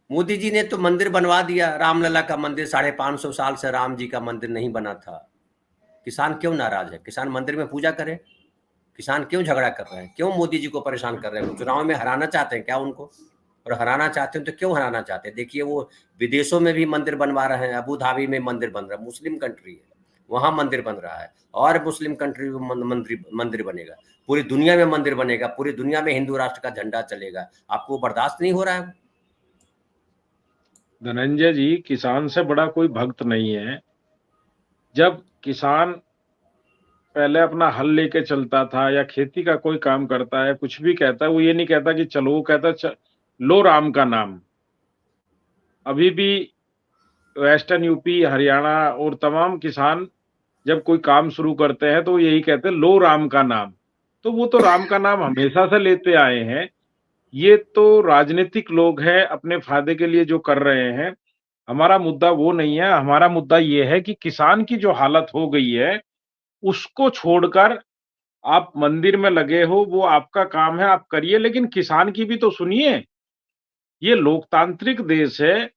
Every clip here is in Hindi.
मोदी जी ने तो मंदिर बनवा दिया, रामलला का मंदिर, 550 साल से राम जी का मंदिर नहीं बना था। किसान क्यों नाराज है? किसान मंदिर में पूजा करे। किसान क्यों झगड़ा कर रहे हैं? क्यों मोदी जी को परेशान कर रहे हैं? चुनाव में हराना चाहते हैं क्या उनको? और हराना चाहते हैं तो क्यों हराना चाहते हैं? देखिए, वो विदेशों में भी मंदिर बनवा रहे हैं। अबू धाबी में मंदिर बन रहा है, मुस्लिम कंट्री है, वहां मंदिर बन रहा है। और मुस्लिम कंट्री में मंदिर मंदिर बनेगा, पूरी दुनिया में मंदिर बनेगा, पूरी दुनिया में हिंदू राष्ट्र का झंडा चलेगा। आपको बर्दाश्त नहीं हो रहा है? धनंजय जी, किसान से बड़ा कोई भक्त नहीं है। जब किसान पहले अपना हल लेके चलता था या खेती का कोई काम करता है, कुछ भी कहता है, वो ये नहीं कहता कि चलो, वो कहता लो राम का नाम। अभी भी वेस्टर्न यूपी, हरियाणा और तमाम किसान जब कोई काम शुरू करते हैं तो वो यही कहते हैं, लो राम का नाम। तो वो तो राम का नाम हमेशा से लेते आए हैं। ये तो राजनीतिक लोग हैं, अपने फायदे के लिए जो कर रहे हैं। हमारा मुद्दा वो नहीं है। हमारा मुद्दा ये है कि किसान की जो हालत हो गई है, उसको छोड़कर आप मंदिर में लगे हो, वो आपका काम है, आप करिए, लेकिन किसान की भी तो सुनिए। ये लोकतांत्रिक देश है,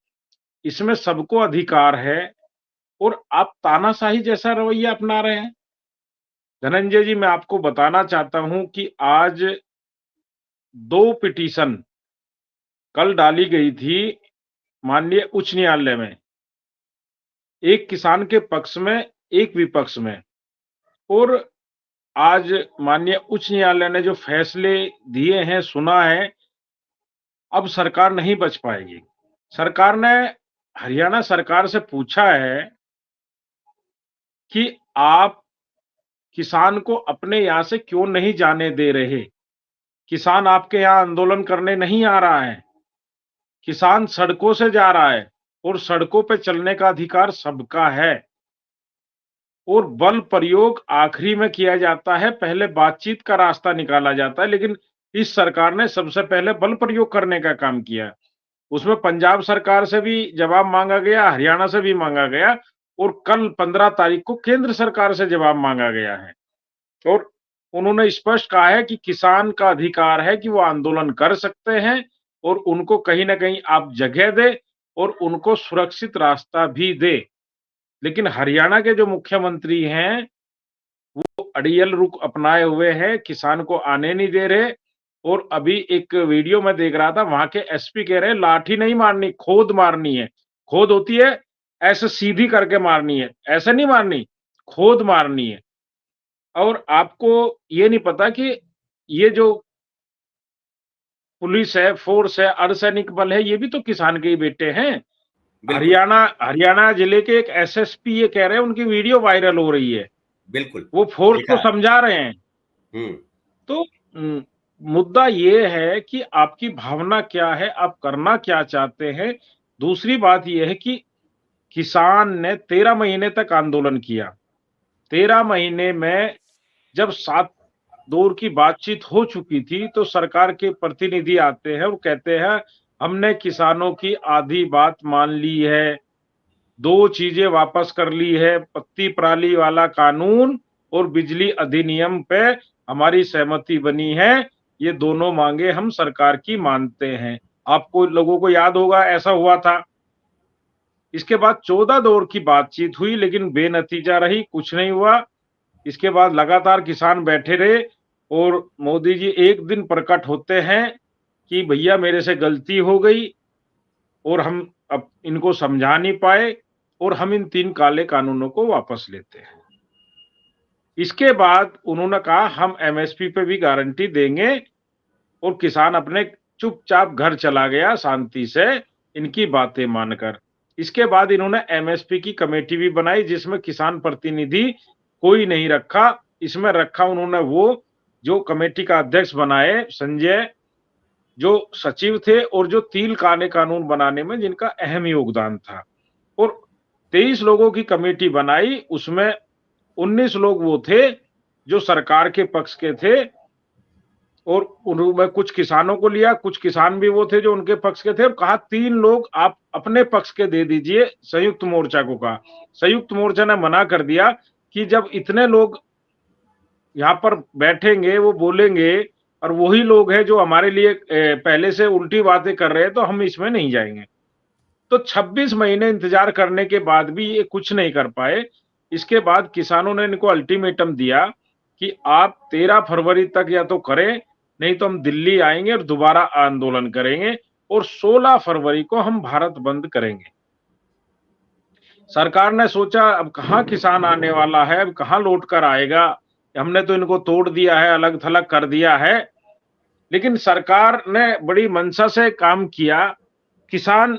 इसमें सबको अधिकार है, और आप तानाशाही जैसा रवैया अपना रहे हैं। धनंजय जी, मैं आपको बताना चाहता हूं कि आज 2 पिटीशन कल डाली गई थी माननीय उच्च न्यायालय में, एक किसान के पक्ष में, एक विपक्ष में। और आज माननीय उच्च न्यायालय ने जो फैसले दिए हैं, सुना है, अब सरकार नहीं बच पाएगी। सरकार ने हरियाणा सरकार से पूछा है कि आप किसान को अपने यहां से क्यों नहीं जाने दे रहे? किसान आपके यहां आंदोलन करने नहीं आ रहा है, किसान सड़कों से जा रहा है, और सड़कों पे चलने का अधिकार सबका है। और बल प्रयोग आखिरी में किया जाता है, पहले बातचीत का रास्ता निकाला जाता है। लेकिन इस सरकार ने सबसे पहले बल प्रयोग करने का काम किया। उसमें पंजाब सरकार से भी जवाब मांगा गया, हरियाणा से भी मांगा गया, और कल 15 तारीख को केंद्र सरकार से जवाब मांगा गया है। और उन्होंने स्पष्ट कहा है कि किसान का अधिकार है कि वो आंदोलन कर सकते हैं, और उनको कहीं ना कहीं आप जगह दे और उनको सुरक्षित रास्ता भी दे। लेकिन हरियाणा के जो मुख्यमंत्री हैं, वो अड़ियल रुख अपनाए हुए हैं, किसान को आने नहीं दे रहे। और अभी एक वीडियो में देख रहा था, वहां के एसपी कह रहे हैं लाठी नहीं मारनी, खोद मारनी है। खोद होती है ऐसे सीधी करके मारनी है, ऐसे नहीं मारनी, खोद मारनी है। और आपको ये नहीं पता कि ये जो पुलिस है, फोर्स है, अर्धसैनिक बल है, ये भी तो किसान के ही बेटे हैं। बिल्कुल, हरियाणा हरियाणा जिले के एक एसएसपी ये कह रहे हैं, उनकी वीडियो वायरल हो रही है, बिल्कुल, वो फोर्स देखा को है। समझा रहे हैं। हुँ, तो मुद्दा ये है कि आपकी भावना क्या है, आप करना क्या चाहते हैं। दूसरी बात ये है कि किसान ने 13 महीने तक आंदोलन किया। 13 महीने में जब 7 दौर की बातचीत हो चुकी थी, तो सरकार के प्रतिनिधि आते हैं और कहते हैं, हमने किसानों की आधी बात मान ली है, 2 चीजें वापस कर ली है, पत्ती पराली वाला कानून और बिजली अधिनियम पे हमारी सहमति बनी है, ये दोनों मांगे हम सरकार की मानते हैं। आपको लोगों को याद होगा, ऐसा हुआ था। इसके बाद 14 दौर की बातचीत हुई, लेकिन बेनतीजा रही, कुछ नहीं हुआ। इसके बाद लगातार किसान बैठे रहे, और मोदी जी एक दिन प्रकट होते हैं कि भैया मेरे से गलती हो गई, और हम अब इनको समझा नहीं पाए, और हम इन 3 काले कानूनों को वापस लेते हैं। इसके बाद उन्होंने कहा हम एमएसपी पे भी गारंटी देंगे, और किसान अपने चुपचाप घर चला गया शांति से, इनकी बातें मानकर। इसके बाद इन्होंने एमएसपी की कमेटी भी बनाई, जिसमें किसान प्रतिनिधि कोई नहीं रखा। इसमें रखा उन्होंने वो जो कमेटी का अध्यक्ष बनाए, संजय, जो सचिव थे, और जो 3 काले कानून बनाने में जिनका अहम योगदान था। और 23 लोगों की कमेटी बनाई, उसमें 19 लोग वो थे जो सरकार के पक्ष के थे, और उन्होंने कुछ किसानों को लिया, कुछ किसान भी वो थे जो उनके पक्ष के थे, और कहा 3 लोग आप अपने पक्ष के दे दीजिए, संयुक्त मोर्चा को कहा। संयुक्त मोर्चा ने मना कर दिया कि जब इतने लोग यहाँ पर बैठेंगे, वो बोलेंगे, और वही लोग हैं जो हमारे लिए पहले से उल्टी बातें कर रहे हैं, तो हम इसमें नहीं जाएंगे। तो 26 महीने इंतजार करने के बाद भी ये कुछ नहीं कर पाए। इसके बाद किसानों ने इनको अल्टीमेटम दिया कि आप 13 फरवरी तक या तो करें, नहीं तो हम दिल्ली आएंगे और दोबारा आंदोलन करेंगे, और 16 फरवरी को हम भारत बंद करेंगे। सरकार ने सोचा अब कहाँ किसान आने वाला है, अब कहाँ लौट कर आएगा, हमने तो इनको तोड़ दिया है, अलग थलग कर दिया है। लेकिन सरकार ने बड़ी मंशा से काम किया, किसान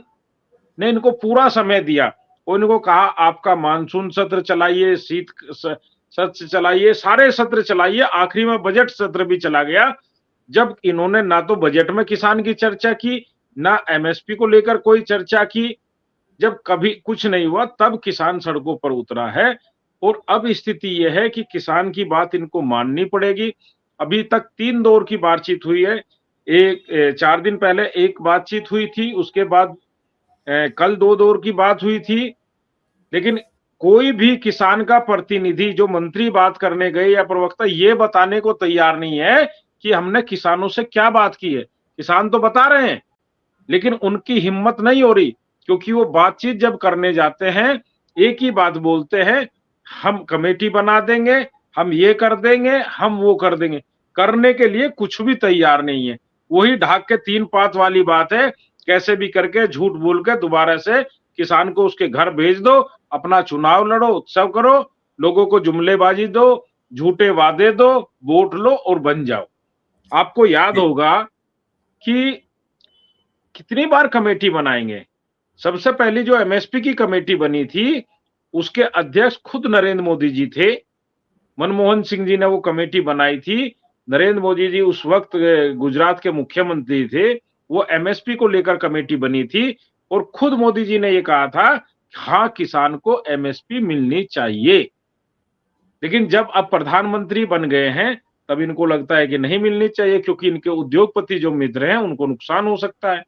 ने इनको पूरा समय दिया और इनको कहा आपका मानसून सत्र चलाइए, शीत सत्र चलाइए, सारे सत्र चलाइए, आखिरी में बजट सत्र भी चला गया। जब इन्होंने ना तो बजट में किसान की चर्चा की, ना एमएसपी को लेकर कोई चर्चा की, जब कभी कुछ नहीं हुआ तब किसान सड़कों पर उतरा है। और अब स्थिति यह है कि किसान की बात इनको माननी पड़ेगी। अभी तक 3 दौर की बातचीत हुई है। 4 दिन पहले एक बातचीत हुई थी, उसके बाद कल 2 दौर की बात हुई थी। लेकिन कोई भी किसान का प्रतिनिधि जो मंत्री बात करने गए या प्रवक्ता ये बताने को तैयार नहीं है कि हमने किसानों से क्या बात की है। किसान तो बता रहे हैं, लेकिन उनकी हिम्मत नहीं हो रही, क्योंकि वो बातचीत जब करने जाते हैं एक ही बात बोलते हैं, हम कमेटी बना देंगे, हम ये कर देंगे, हम वो कर देंगे, करने के लिए कुछ भी तैयार नहीं है। वही ढाक के 3 पात वाली बात है, कैसे भी करके झूठ बोल के दोबारा से किसान को उसके घर भेज दो, अपना चुनाव लड़ो, उत्सव करो, लोगों को जुमलेबाजी दो, झूठे वादे दो, वोट लो और बन जाओ। आपको याद होगा कि कितनी बार कमेटी बनाएंगे। सबसे पहली जो एमएसपी की कमेटी बनी थी, उसके अध्यक्ष खुद नरेंद्र मोदी जी थे। मनमोहन सिंह जी ने वो कमेटी बनाई थी। नरेंद्र मोदी जी उस वक्त गुजरात के मुख्यमंत्री थे। वो एमएसपी को लेकर कमेटी बनी थी और खुद मोदी जी ने ये कहा था, हाँ किसान को एमएसपी मिलनी चाहिए। लेकिन जब अब प्रधानमंत्री बन गए हैं, तब इनको लगता है कि नहीं मिलनी चाहिए, क्योंकि इनके उद्योगपति जो मित्र हैं उनको नुकसान हो सकता है।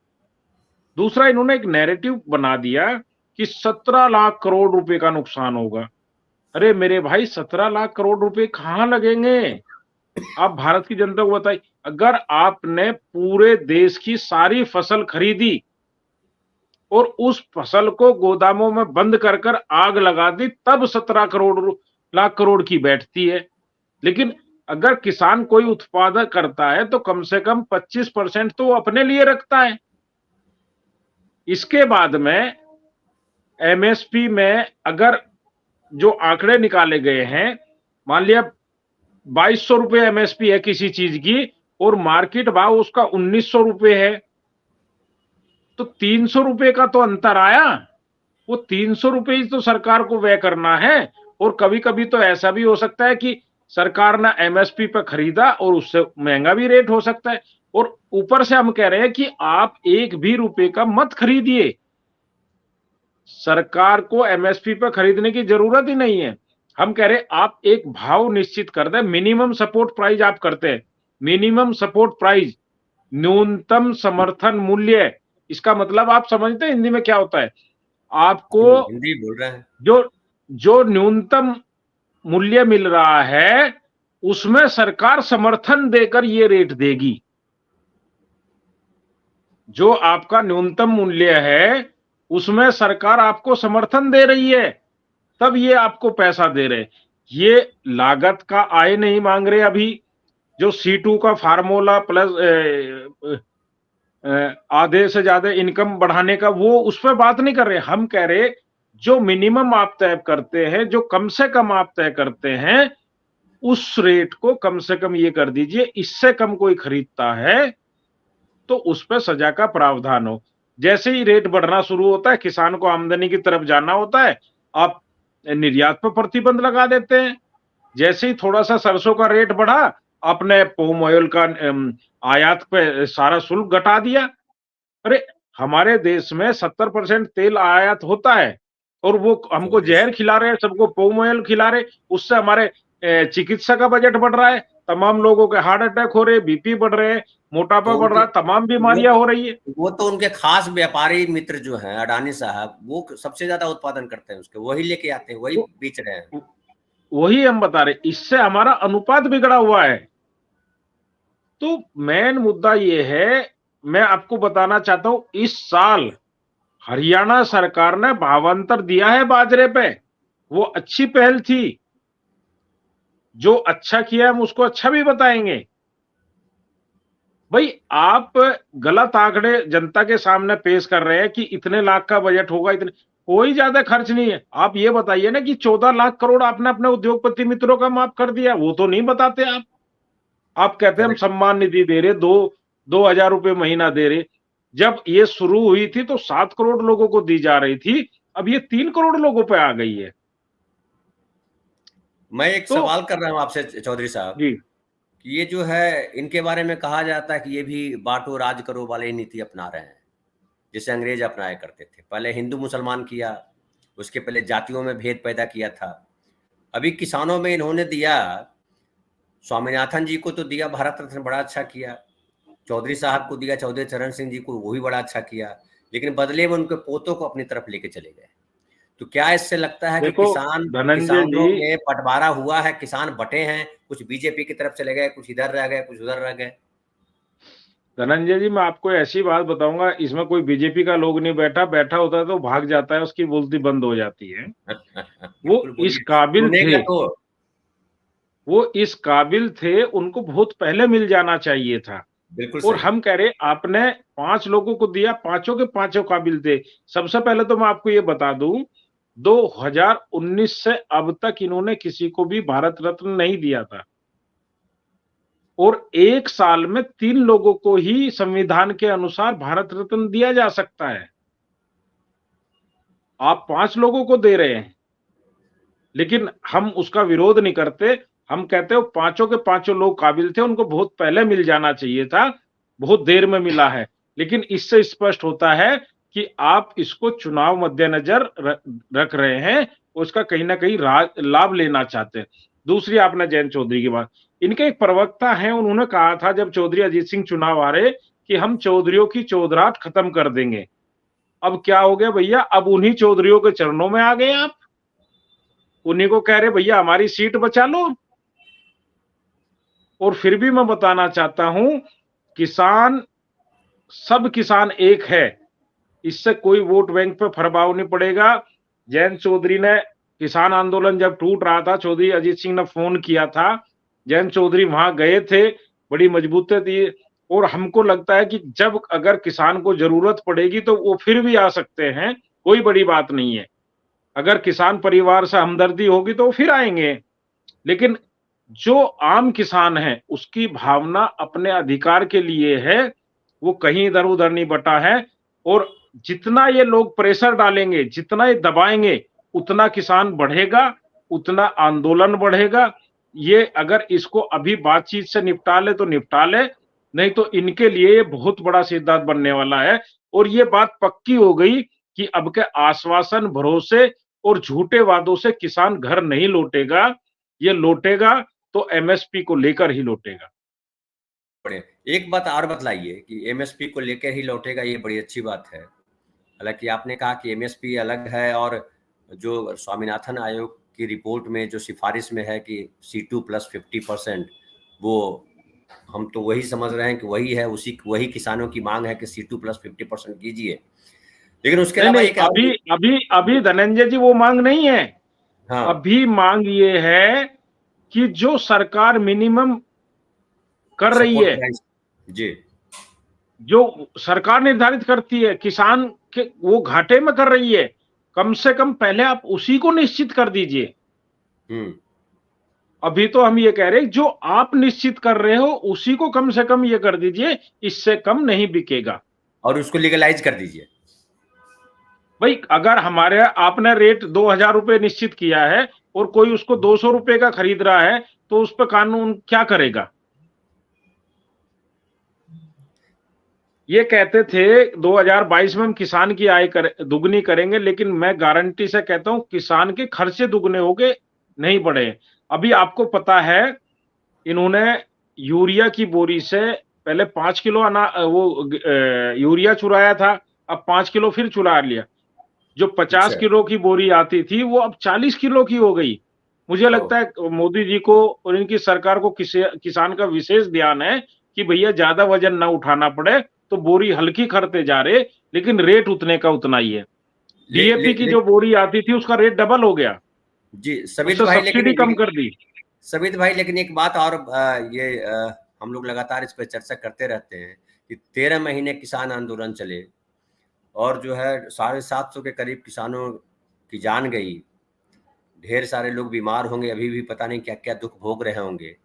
दूसरा, इन्होंने एक नैरेटिव बना दिया कि 17 लाख करोड़ रुपए का नुकसान होगा। अरे मेरे भाई, 17 लाख करोड़ रुपए कहाँ लगेंगे? आप भारत की जनता को बताइए, अगर आपने पूरे देश की सारी फसल खरीदी और उस फसल को गोदामों में बंद कर कर आग लगा दी, तब 17 लाख करोड़ की बैठती है। लेकिन अगर किसान कोई उत्पादन करता है तो कम से कम 25% तो वो अपने लिए रखता है। इसके बाद में एमएसपी में अगर जो आंकड़े निकाले गए हैं, मान लिया 2200 रुपए एमएसपी है किसी चीज की और मार्केट भाव उसका 1900 रुपए है, तो 300 रुपए का तो अंतर आया। वो 300 रुपए ही तो सरकार को व्यय करना है। और कभी कभी तो ऐसा भी हो सकता है कि सरकार ने एमएसपी पे खरीदा और उससे महंगा भी रेट हो सकता है। और ऊपर से हम कह रहे हैं कि आप एक भी रुपए का मत खरीदिए, सरकार को एमएसपी पे खरीदने की जरूरत ही नहीं है। हम कह रहे आप एक भाव निश्चित कर दें, मिनिमम सपोर्ट प्राइस आप करते हैं, मिनिमम सपोर्ट प्राइस, न्यूनतम समर्थन मूल्य। इसका मतलब आप समझते हैं हिंदी में क्या होता है? आपको हिंदी बोल रहे हैं। जो जो न्यूनतम मूल्य मिल रहा है उसमें सरकार समर्थन देकर ये रेट देगी। जो आपका न्यूनतम मूल्य है उसमें सरकार आपको समर्थन दे रही है, तब ये आपको पैसा दे रहे। ये लागत का आय नहीं मांग रहे। अभी जो C2 का फार्मूला प्लस आधे से ज्यादा इनकम बढ़ाने का, वो उस पर बात नहीं कर रहे। हम कह रहे जो मिनिमम आप तय करते हैं, जो कम से कम आप तय करते हैं, उस रेट को कम से कम ये कर दीजिए। इससे कम कोई खरीदता है तो उस पर सजा का प्रावधान हो। जैसे ही रेट बढ़ना शुरू होता है, किसान को आमदनी की तरफ जाना होता है, आप निर्यात पर प्रतिबंध लगा देते हैं। जैसे ही थोड़ा सा सरसों का रेट बढ़ा, आपने पोम ऑयल का आयात पे सारा शुल्क घटा दिया। अरे हमारे देश में 70% तेल आयात होता है और वो हमको जहर खिला रहे हैं, सबको पोम ऑयल खिला रहे। उससे हमारे चिकित्सा का बजट बढ़ रहा है, तमाम लोगों के हार्ट अटैक हो रहे हैं, बीपी बढ़ रहे हैं, मोटापा तो बढ़ रहा है, तमाम बीमारियां हो रही है। वो तो उनके खास व्यापारी मित्र जो हैं अडानी साहब, वो सबसे ज्यादा उत्पादन करते हैं उसके, वही लेके आते हैं, वही बेच रहे हैं। वही हम बता रहे, इससे हमारा अनुपात बिगड़ा हुआ है। तो मेन मुद्दा ये है, मैं आपको बताना चाहता हूं, इस साल हरियाणा सरकार ने भावांतर दिया है बाजरे पे, वो अच्छी पहल थी। जो अच्छा किया हम उसको अच्छा भी बताएंगे। भाई आप गलत आंकड़े जनता के सामने पेश कर रहे हैं कि इतने लाख का बजट होगा, इतने, कोई ज्यादा खर्च नहीं है। आप ये बताइए ना कि 14 लाख करोड़ आपने अपने उद्योगपति मित्रों का माफ कर दिया, वो तो नहीं बताते आप कहते हैं हम करेक्ट। सम्मान निधि दे रहे, 2,000 रुपए महीना दे रहे। जब ये शुरू हुई थी तो 7 करोड़ लोगों को दी जा रही थी, अब ये 3 करोड़ लोगों पे आ गई है। मैं एक तो सवाल कर रहा हूं आपसे चौधरी साहब, जी कि ये जो है इनके बारे में कहा जाता है कि ये भी बांटो राज करो वाली नीति अपना रहे हैं, जिसे अंग्रेज अपनाया करते थे। पहले हिंदू मुसलमान किया, उसके पहले जातियों में भेद पैदा किया था। अभी किसानों में इन्होंने दिया, स्वामीनाथन जी को तो दिया भारत रत्न, बड़ा अच्छा किया। चौधरी साहब को दिया, चौधरी चरण सिंह जी को, वो भी बड़ा अच्छा किया। लेकिन बदले में उनके पोतों को अपनी तरफ लेके चले गए। तो क्या इससे लगता है कि देखो धनंजय किसानों जी, में बंटवारा हुआ है, किसान बटे हैं, कुछ बीजेपी की तरफ चले गए, कुछ इधर रह गए, कुछ उधर रह गए? धनंजय जी, मैं आपको ऐसी बात बताऊंगा, इसमें कोई बीजेपी का लोग नहीं बैठा, बैठा होता है तो भाग जाता है, उसकी बोलती बंद हो जाती है। वो बिल्कुल इस बोलिए, काबिल थे, सुनेगा तो। वो इस काबिल थे, उनको बहुत पहले मिल जाना चाहिए था। बिल्कुल और सही। हम कह रहे आपने 5 लोगों को दिया, पांचों के पांचों काबिल थे। सबसे पहले तो मैं आपको ये बता दूं, 2019 से अब तक इन्होंने किसी को भी भारत रत्न नहीं दिया था, और 1 साल में 3 लोगों को ही संविधान के अनुसार भारत रत्न दिया जा सकता है। आप 5 लोगों को दे रहे हैं, लेकिन हम उसका विरोध नहीं करते। हम कहते हो पांचों के पांचों लोग काबिल थे, उनको बहुत पहले मिल जाना चाहिए था, बहुत देर में मिला है। लेकिन इससे स्पष्ट होता है कि आप इसको चुनाव मद्देनजर रख रहे हैं, उसका कहीं ना कहीं लाभ लेना चाहते हैं। दूसरी, आपने जयंत चौधरी की बात, इनके एक प्रवक्ता हैं, उन्होंने कहा था जब चौधरी अजीत सिंह चुनाव हारे कि हम चौधरियों की चौधराहट खत्म कर देंगे। अब क्या हो गया भैया, अब उन्हीं चौधरियों के चरणों में आ गए आप, उन्हीं को कह रहे भैया हमारी सीट बचा लो। और फिर भी मैं बताना चाहता हूं, किसान, सब किसान एक है, इससे कोई वोट बैंक पे प्रभाव नहीं पड़ेगा। जयंत चौधरी ने, किसान आंदोलन जब टूट रहा था, चौधरी अजीत सिंह ने फोन किया था, जयंत चौधरी वहां गए थे, बड़ी मजबूती थी। और हमको लगता है कि जब अगर किसान को जरूरत पड़ेगी तो वो फिर भी आ सकते हैं, कोई बड़ी बात नहीं है। अगर किसान परिवार से हमदर्दी होगी तो वो फिर आएंगे। लेकिन जो आम किसान है, उसकी भावना अपने अधिकार के लिए है, वो कहीं इधर उधर नहीं बटा है। और जितना ये लोग प्रेशर डालेंगे, जितना ये दबाएंगे, उतना किसान बढ़ेगा, उतना आंदोलन बढ़ेगा। ये अगर इसको अभी बातचीत से निपटा ले तो निपटा ले, नहीं तो इनके लिए ये बहुत बड़ा सिद्धांत बनने वाला है। और ये बात पक्की हो गई कि अब के आश्वासन, भरोसे और झूठे वादों से किसान घर नहीं लौटेगा। ये लौटेगा तो एमएसपी को लेकर ही लौटेगा। बढ़िया। एक बात और बतलाइए कि एमएसपी को लेकर ही लौटेगा, ये बड़ी अच्छी बात है। हालांकि आपने कहा कि एमएसपी अलग है, और जो स्वामीनाथन आयोग की रिपोर्ट में जो सिफारिश में है कि C2 प्लस 50%, वो हम तो वही समझ रहे हैं कि वही है, वही किसानों की मांग है कि C2 प्लस 50% कीजिए। लेकिन उसके नहीं अलावा नहीं, एक अभी अभी अभी धनंजय जी वो मांग नहीं है। हाँ, अभी मांग ये है कि जो सरकार मिनिमम कर रही सपोर्ट है, प्राइस। जी। जो सरकार निर्धारित करती है, किसान के वो घाटे में कर रही है, कम से कम पहले आप उसी को निश्चित कर दीजिए। हम्म। अभी तो हम ये कह रहे हैं जो आप निश्चित कर रहे हो उसी को कम से कम ये कर दीजिए, इससे कम नहीं बिकेगा। और उसको लीगलाइज कर दीजिए। भाई अगर हमारे, आपने रेट 2,000 रुपए निश्चित किया है और कोई उसको 200 रुपए का खरीद रहा है, तो उस पर कानून क्या करेगा? ये कहते थे 2022 में हम किसान की आय दुगनी करेंगे, लेकिन मैं गारंटी से कहता हूं किसान के खर्चे दुगने हो गए, नहीं बढ़े। अभी आपको पता है, इन्होंने यूरिया की बोरी से पहले 5 किलो यूरिया चुराया था, अब 5 किलो फिर चुरा लिया। जो 50 अच्छा। किलो की बोरी आती थी वो अब 40 किलो की हो गई। मुझे ओ। लगता है मोदी जी को और इनकी सरकार को किसान का विशेष ध्यान है कि भैया ज्यादा वजन ना उठाना पड़े, तो बोरी हल्की खरीदते जा रहे, लेकिन रेट उतने का उतना ही है। ले, ले, डीएपी की ले, जो बोरी आती थी उसका रेट डबल हो गया, जी समित उससे भाई, सब्सिडी कम कर दी। समित भाई, लेकिन एक बात और, हम लोग लगातार इस पर चर्चा करते रहते हैं कि 13 महीने किसान आंदोलन चले और जो है 750 के करीब किसानों की जान गई, ढेर सारे लोग बीमार होंगे, अभी भी पता नहीं क्या क्या दुख भोग रहे होंगे।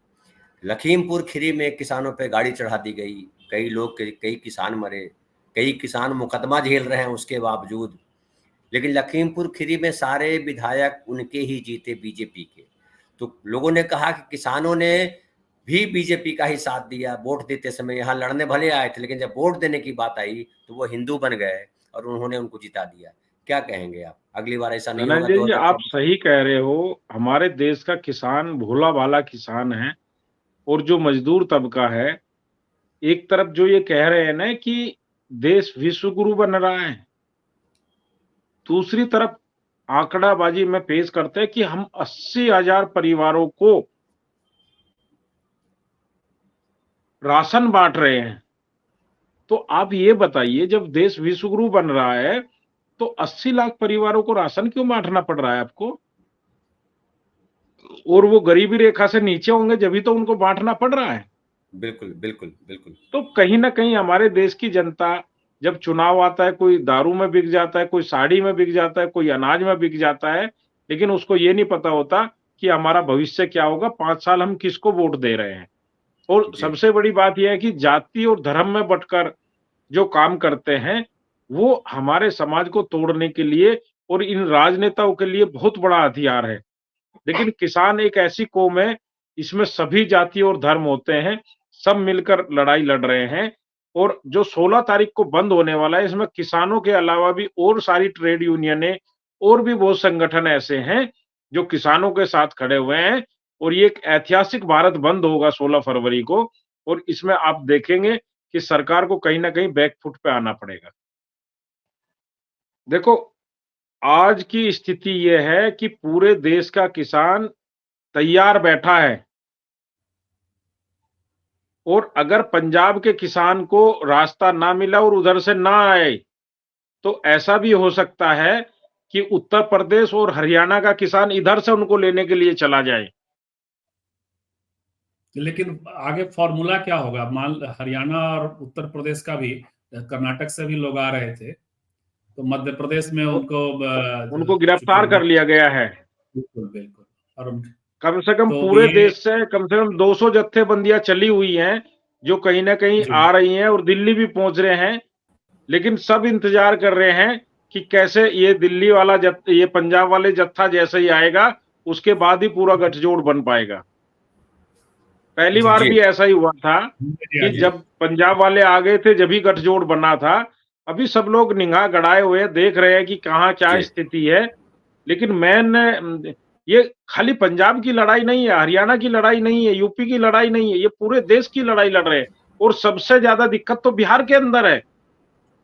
लखीमपुर खीरी में किसानों पे गाड़ी चढ़ा दी गई, कई लोग, कई किसान मरे, कई किसान मुकदमा झेल रहे हैं उसके बावजूद। लेकिन लखीमपुर खीरी में सारे विधायक उनके ही जीते, बीजेपी के। तो लोगों ने कहा कि किसानों ने भी बीजेपी का ही साथ दिया, वोट देते समय यहाँ लड़ने भले आए थे, लेकिन जब वोट देने की बात आई तो वो हिंदू बन गए और उन्होंने उनको जिता दिया। क्या कहेंगे आप, अगली बार ऐसा नहीं होगा धनंजय जी, आप 2024? सही कह रहे हो। हमारे देश का किसान भोला भाला किसान है, और जो मजदूर तबका है, एक तरफ जो ये कह रहे हैं ना कि देश विश्व गुरु बन रहा है, दूसरी तरफ आंकड़ाबाजी में पेश करते हैं कि हम 80,000 परिवारों को राशन बांट रहे हैं। तो आप ये बताइए, जब देश विश्व गुरु बन रहा है तो 80 लाख परिवारों को राशन क्यों बांटना पड़ रहा है आपको? और वो गरीबी रेखा से नीचे होंगे जब तो उनको बांटना पड़ रहा है। बिल्कुल बिल्कुल बिल्कुल। तो कहीं ना कहीं हमारे देश की जनता, जब चुनाव आता है, कोई दारू में बिक जाता है, कोई साड़ी में बिक जाता है, कोई अनाज में बिक जाता है, लेकिन उसको ये नहीं पता होता कि हमारा भविष्य क्या होगा, 5 साल हम किसको वोट दे रहे हैं। और जी सबसे बड़ी बात यह है कि जाति और धर्म में बंटकर जो काम करते हैं, वो हमारे समाज को तोड़ने के लिए और इन राजनेताओं के लिए बहुत बड़ा हथियार है। लेकिन किसान एक ऐसी कौम है, इसमें सभी जाति और धर्म होते हैं, सब मिलकर लड़ाई लड़ रहे हैं। और जो 16 तारीख को बंद होने वाला है, इसमें किसानों के अलावा भी और सारी ट्रेड यूनियनें और भी बहुत संगठन ऐसे हैं जो किसानों के साथ खड़े हुए हैं। और ये एक ऐतिहासिक भारत बंद होगा 16 फरवरी को, और इसमें आप देखेंगे कि सरकार को कहीं ना कहीं बैकफुट पे आना पड़ेगा। देखो, आज की स्थिति यह है कि पूरे देश का किसान तैयार बैठा है, और अगर पंजाब के किसान को रास्ता ना मिला और उधर से ना आए, तो ऐसा भी हो सकता है कि उत्तर प्रदेश और हरियाणा का किसान इधर से उनको लेने के लिए चला जाए। लेकिन आगे फॉर्मूला क्या होगा? मान हरियाणा और उत्तर प्रदेश का भी, कर्नाटक से भी लोग आ रहे थे, तो मध्य प्रदेश में उनको गिरफ्तार कर लिया गया है। बिल्कुल बिल्कुल। और कम से कम तो पूरे ये देश से कम 200 जत्थेबंदियां चली हुई हैं, जो कहीं ना कहीं आ रही हैं और दिल्ली भी पहुंच रहे हैं। लेकिन सब इंतजार कर रहे हैं कि कैसे ये दिल्ली वाला ये पंजाब वाले जत्था जैसे ही आएगा, उसके बाद ही पूरा गठजोड़ बन पाएगा। पहली बार जी भी ऐसा ही हुआ था कि जब पंजाब वाले आ गए थे, जब ही गठजोड़ बना था। अभी सब लोग निगाह गड़ाए हुए देख रहे हैं कि कहाँ क्या स्थिति है। लेकिन मैन ये खाली पंजाब की लड़ाई नहीं है, हरियाणा की लड़ाई नहीं है, यूपी की लड़ाई नहीं है, ये पूरे देश की लड़ाई लड़ रहे हैं। और सबसे ज्यादा दिक्कत तो बिहार के अंदर है।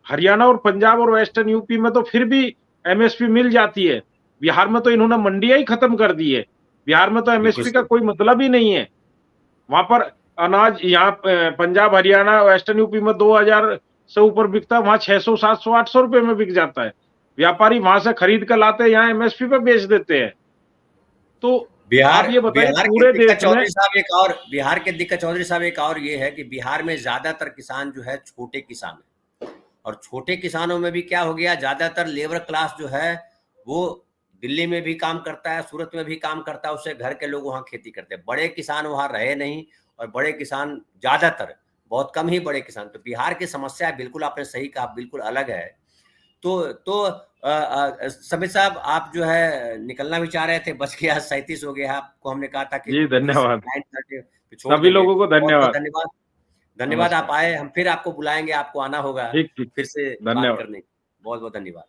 हरियाणा और पंजाब और वेस्टर्न यूपी में तो फिर भी एमएसपी मिल जाती है, बिहार में तो इन्होंने मंडियां ही खत्म कर दी है। बिहार में तो एमएसपी का कोई मतलब ही नहीं है। वहां पर अनाज, यहाँ पंजाब हरियाणा वेस्टर्न यूपी में 2000 से ऊपर बिकता है, वहां 600 700 800 रुपए में बिक जाता है। व्यापारी वहां से खरीद कर लाते हैं, यहाँ एमएसपी पे बेच देते हैं। तो बिहार आप ये बताइए, बिहार की पूरे दिक्कत देश में चौधरी साहब एक और, बिहार के दिक्कत चौधरी साहब एक और ये है कि बिहार में ज्यादातर किसान जो है छोटे किसान है, और छोटे किसानों में भी क्या हो गया, ज्यादातर लेबर क्लास जो है वो दिल्ली में भी काम करता है, सूरत में भी काम करता है, उससे घर के लोग वहाँ खेती करते हैं, बड़े किसान वहाँ रहे नहीं। और बड़े किसान ज्यादातर, बहुत कम ही बड़े किसान। तो बिहार की समस्या बिल्कुल आपने सही कहा, बिल्कुल अलग है। तो समीर साहब, आप जो है निकलना भी चाह रहे थे, बच गया, 37 हो गया। आपको हमने कहा था कि जी, धन्यवाद 9:30 पे छोड़ सभी देंगे। लोगों को, बहुत बहुत धन्यवाद। धन्यवाद। धन्यवाद, आप आए, हम फिर आपको बुलाएंगे, आपको आना होगा ठीक ठीक, फिर से बात धन्यवाद। करने। बहुत बहुत धन्यवाद।